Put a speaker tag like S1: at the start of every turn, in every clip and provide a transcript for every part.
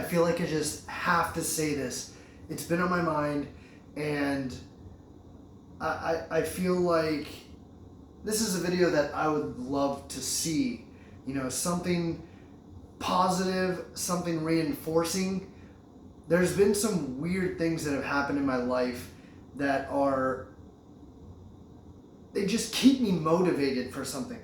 S1: feel like I just have to say this. It's been on my mind, and I feel like this is a video that I would love to see. Something positive, something reinforcing. There's been some weird things that have happened in my life that they just keep me motivated for something.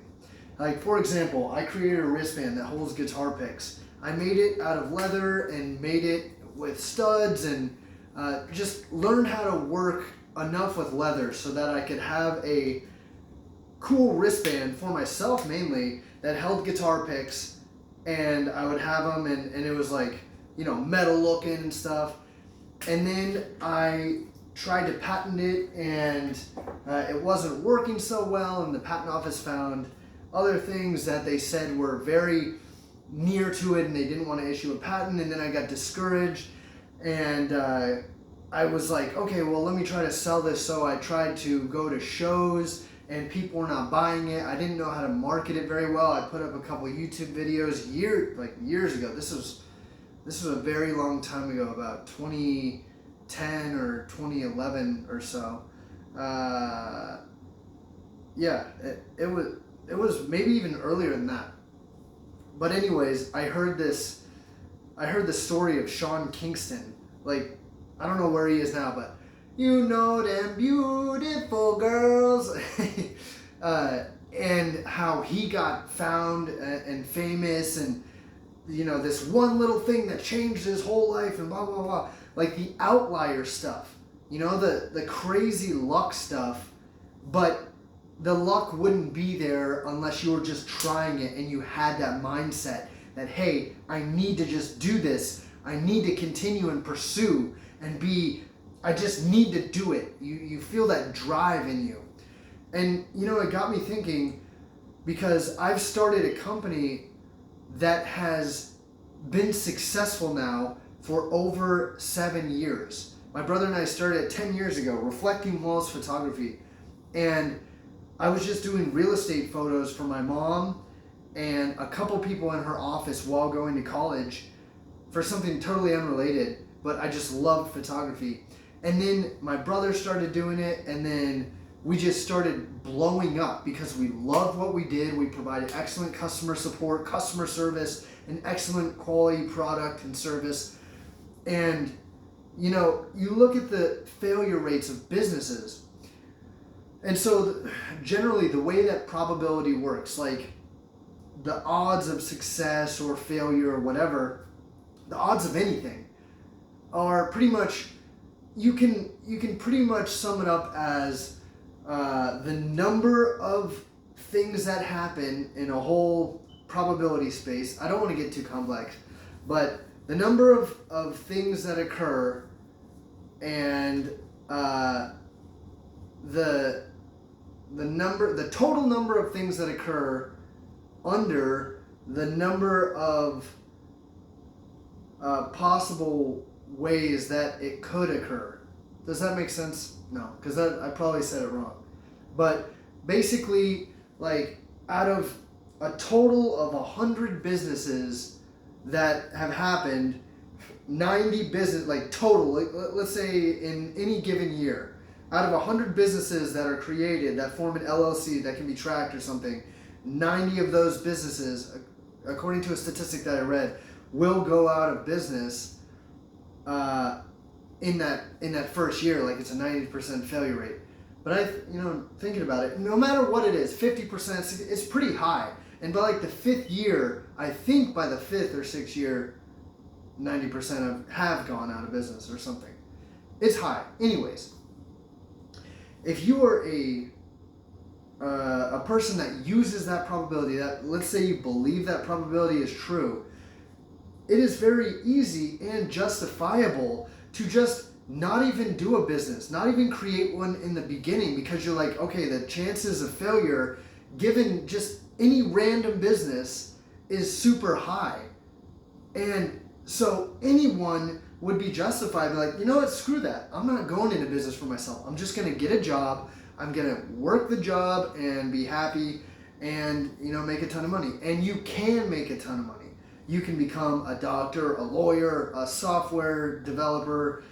S1: Like, for example, I created a wristband that holds guitar picks. I made it out of leather and made it with studs, and just learned how to work enough with leather so that I could have a cool wristband for myself mainly that held guitar picks, and I would have them, and it was like, metal looking and stuff. And then I tried to patent it, and it wasn't working so well, and the patent office found other things that they said were very near to it, and they didn't want to issue a patent. And then I got discouraged, and I was like, okay, well, let me try to sell this. So I tried to go to shows, and people were not buying it. I didn't know how to market it very well. I put up a couple YouTube videos years ago. This was a very long time ago, about 2010 or 2011 or so. It was maybe even earlier than that. But anyways, I heard the story of Sean Kingston. Like, I don't know where he is now, but them beautiful girls. And how he got found and famous, and this one little thing that changed his whole life, and blah blah blah. Like the outlier stuff, the crazy luck stuff, but the luck wouldn't be there unless you were just trying it and you had that mindset that, hey, I need to just do this. I need to continue and pursue and I just need to do it. You feel that drive in you. And, it got me thinking, because I've started a company that has been successful now for over 7 years. My brother and I started it 10 years ago, Reflecting Walls Photography. And I was just doing real estate photos for my mom and a couple people in her office while going to college for something totally unrelated, but I just loved photography. And then my brother started doing it, and then we just started blowing up because we loved what we did. We provided excellent customer support, customer service, an excellent quality product and service. And, you look at the failure rates of businesses. And so generally the way that probability works, like the odds of success or failure or whatever, the odds of anything are pretty much, you can pretty much sum it up as the number of things that happen in a whole probability space. I don't want to get too complex, but the number of things that occur, and the total number of things that occur under the number of possible ways that it could occur. Does that make sense? No, because I probably said it wrong. But basically, like, out of a total of 100 businesses that have happened, 90 business, like total, like, let's say in any given year, out of 100 businesses that are created that form an LLC that can be tracked or something, 90 of those businesses, according to a statistic that I read, will go out of business in that first year. Like, it's a 90% failure rate. But thinking about it, no matter what it is, 50%, it's pretty high. And by like the 5th year, I think by the 5th or 6th year, 90% have gone out of business or something. It's high. Anyways, if you are a person that uses that probability, that, let's say you believe that probability is true, it is very easy and justifiable to just not even do a business, not even create one in the beginning, because you're like, okay, the chances of failure given just any random business is super high. And so anyone would be justified, like, you know what, screw that. I'm not going into business for myself. I'm just going to get a job. I'm going to work the job and be happy and, make a ton of money. And you can make a ton of money. You can become a doctor, a lawyer, a software developer,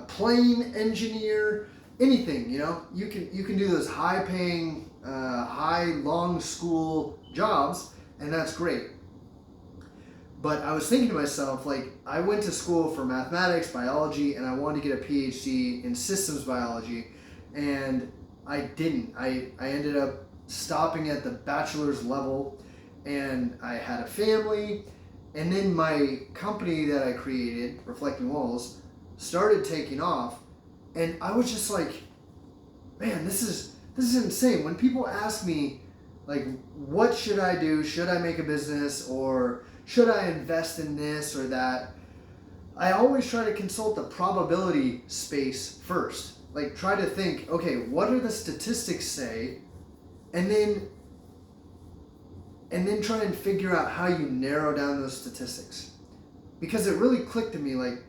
S1: plane engineer, anything. You can do those high-paying, long school jobs, and that's great. But I was thinking to myself, like, I went to school for mathematics, biology, and I wanted to get a PhD in systems biology, and I didn't. I ended up stopping at the bachelor's level, and I had a family, and then my company that I created, Reflecting Walls, started taking off, and I was just like, man, this is insane. When people ask me, like, what should I do? Should I make a business, or should I invest in this or that? I always try to consult the probability space first. Like, try to think, okay, what do the statistics say? And then try and figure out how you narrow down those statistics. Because it really clicked to me, like,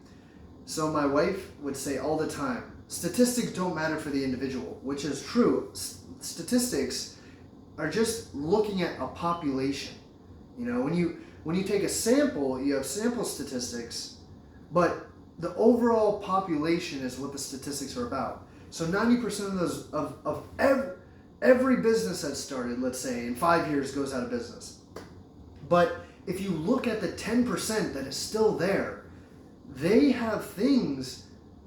S1: so my wife would say all the time, statistics don't matter for the individual, which is true. Statistics are just looking at a population. When you take a sample, you have sample statistics, but the overall population is what the statistics are about. So 90% of those of every business that's started, let's say, in 5 years goes out of business. But if you look at the 10% that is still there, they have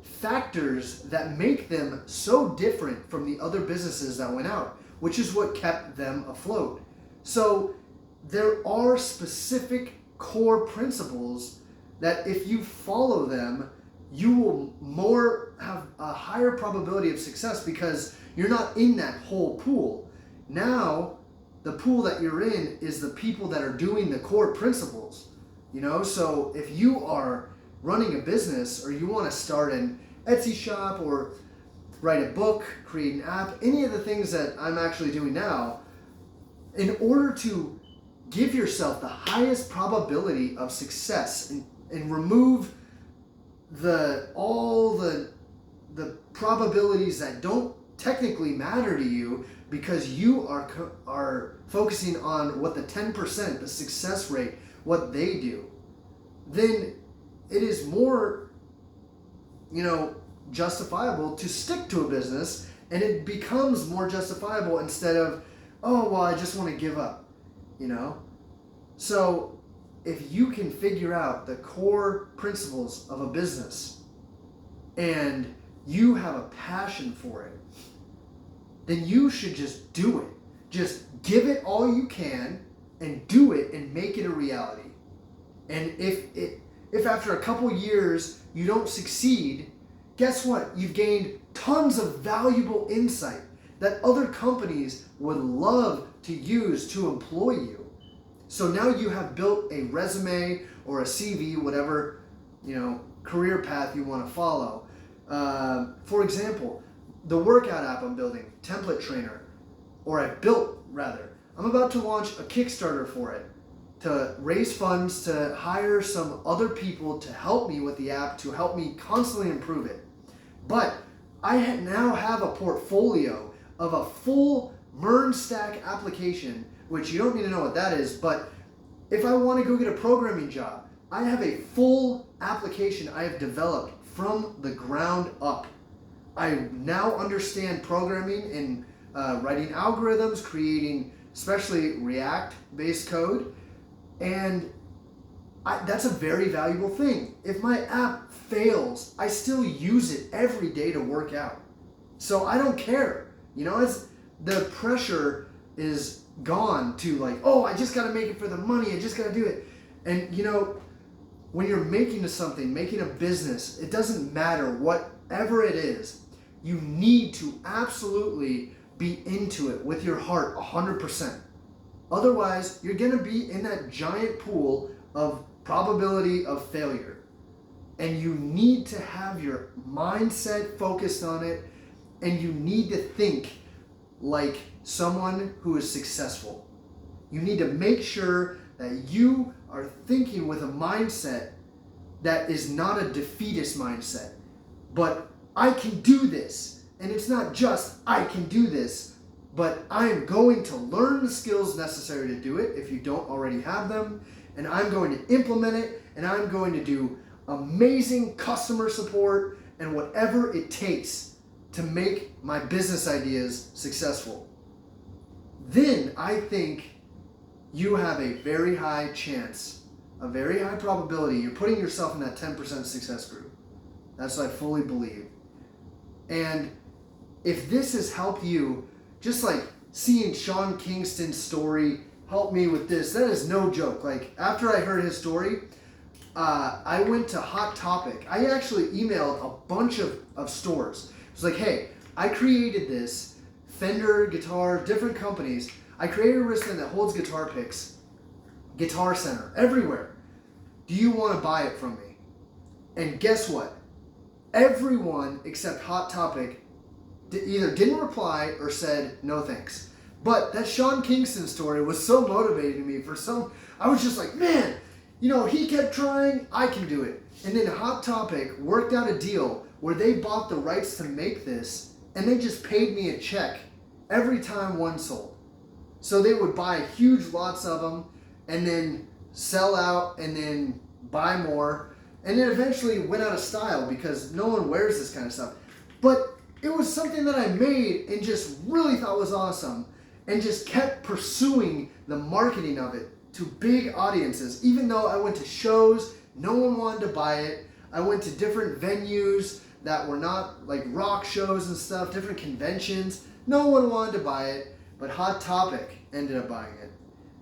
S1: factors that make them so different from the other businesses that went out, which is what kept them afloat. So there are specific core principles that if you follow them, you will have a higher probability of success because you're not in that whole pool. Now, the pool that you're in is the people that are doing the core principles. So if you are running a business or you want to start an Etsy shop or write a book, create an app, any of the things that I'm actually doing now, in order to give yourself the highest probability of success and remove all the probabilities that don't technically matter to you because you are focusing on what the 10%, the success rate, what they do, then it is more justifiable to stick to a business, and it becomes more justifiable instead of, oh, well, I just want to give up. So if you can figure out the core principles of a business and you have a passion for it, then you should just do it. Just give it all you can and do it and make it a reality. And if after a couple years you don't succeed, guess what? You've gained tons of valuable insight that other companies would love to use to employ you. So now you have built a resume or a CV, whatever career path you want to follow. For example, the workout app I'm building, Template Trainer, or I built rather. I'm about to launch a Kickstarter for it to raise funds to hire some other people to help me with the app, to help me constantly improve it. But I now have a portfolio of a full MERN stack application, which you don't need to know what that is, but if I want to go get a programming job, I have a full application I have developed from the ground up. I now understand programming and writing algorithms, creating especially React-based code, and that's a very valuable thing. If my app fails, I still use it every day to work out. So I don't care. The pressure is gone to like, oh, I just got to make it for the money. I just got to do it. And when you're making a business, it doesn't matter whatever it is. You need to absolutely be into it with your heart 100%. Otherwise, you're going to be in that giant pool of probability of failure. And you need to have your mindset focused on it, and you need to think like someone who is successful. You need to make sure that you are thinking with a mindset that is not a defeatist mindset, but I can do this. And it's not just I can do this, but I'm going to learn the skills necessary to do it if you don't already have them, and I'm going to implement it, and I'm going to do amazing customer support and whatever it takes to make my business ideas successful. Then I think you have a very high chance, a very high probability, you're putting yourself in that 10% success group. That's what I fully believe. And if this has helped you, just like seeing Sean Kingston's story help me with this, that is no joke. Like, after I heard his story, I went to Hot Topic. I actually emailed a bunch of stores. It was like, hey, I created this Fender guitar, different companies. I created a wristband that holds guitar picks, Guitar Center, everywhere. Do you want to buy it from me? And guess what? Everyone except Hot Topic either didn't reply or said no thanks. But that Sean Kingston story was so motivating to me I was just like, man, he kept trying, I can do it. And then Hot Topic worked out a deal where they bought the rights to make this, and they just paid me a check every time one sold. So they would buy huge lots of them and then sell out and then buy more. And it eventually went out of style because no one wears this kind of stuff. But it was something that I made and just really thought was awesome, and just kept pursuing the marketing of it to big audiences. Even though I went to shows, no one wanted to buy it. I went to different venues that were not like rock shows and stuff, different conventions. No one wanted to buy it, but Hot Topic ended up buying it.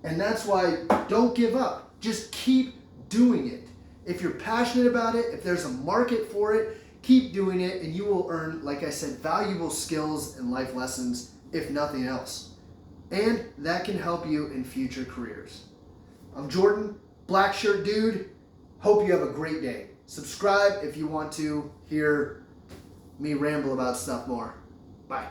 S1: And that's why don't give up. Just keep doing it. If you're passionate about it, if there's a market for it, keep doing it, and you will earn, like I said, valuable skills and life lessons, if nothing else. And that can help you in future careers. I'm Jordan, Black Shirt Dude. Hope you have a great day. Subscribe if you want to hear me ramble about stuff more. Bye.